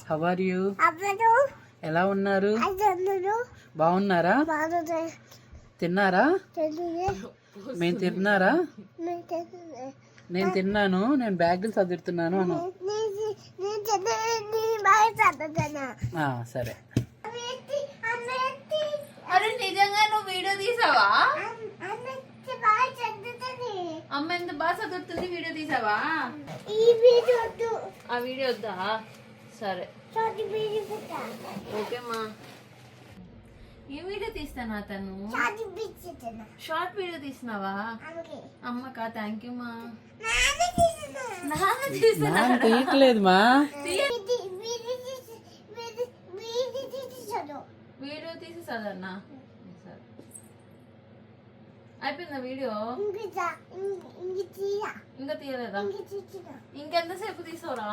How are you? ఎలా ఉన్నారు? బాగున్నారా? తిన్నారా? మేము తిన్నారా? నేను తిన్నాను. నేను బ్యాగులు చదువుతున్నాను అను. సరే. అరే నిజంగా నువ్వు వీడియో తీసావా? అమ్మ ఎంత బాగా చదువుతుంది, వీడియో తీసావా? ఆ వీడియో వద్దా? సరే ఓకేమ్మా. ఏ వీడియో తీస్తానా తను? షార్ట్ వీడియో తీసినావా? అమ్మకా థ్యాంక్ యూ మా. తీయట్లేదు మా. వీడియో తీసి చదవన్నా. అయిపోయిందా వీడియో? ఇంకా తీయలేదా? ఇంకెంతసేపు తీసుకోరా?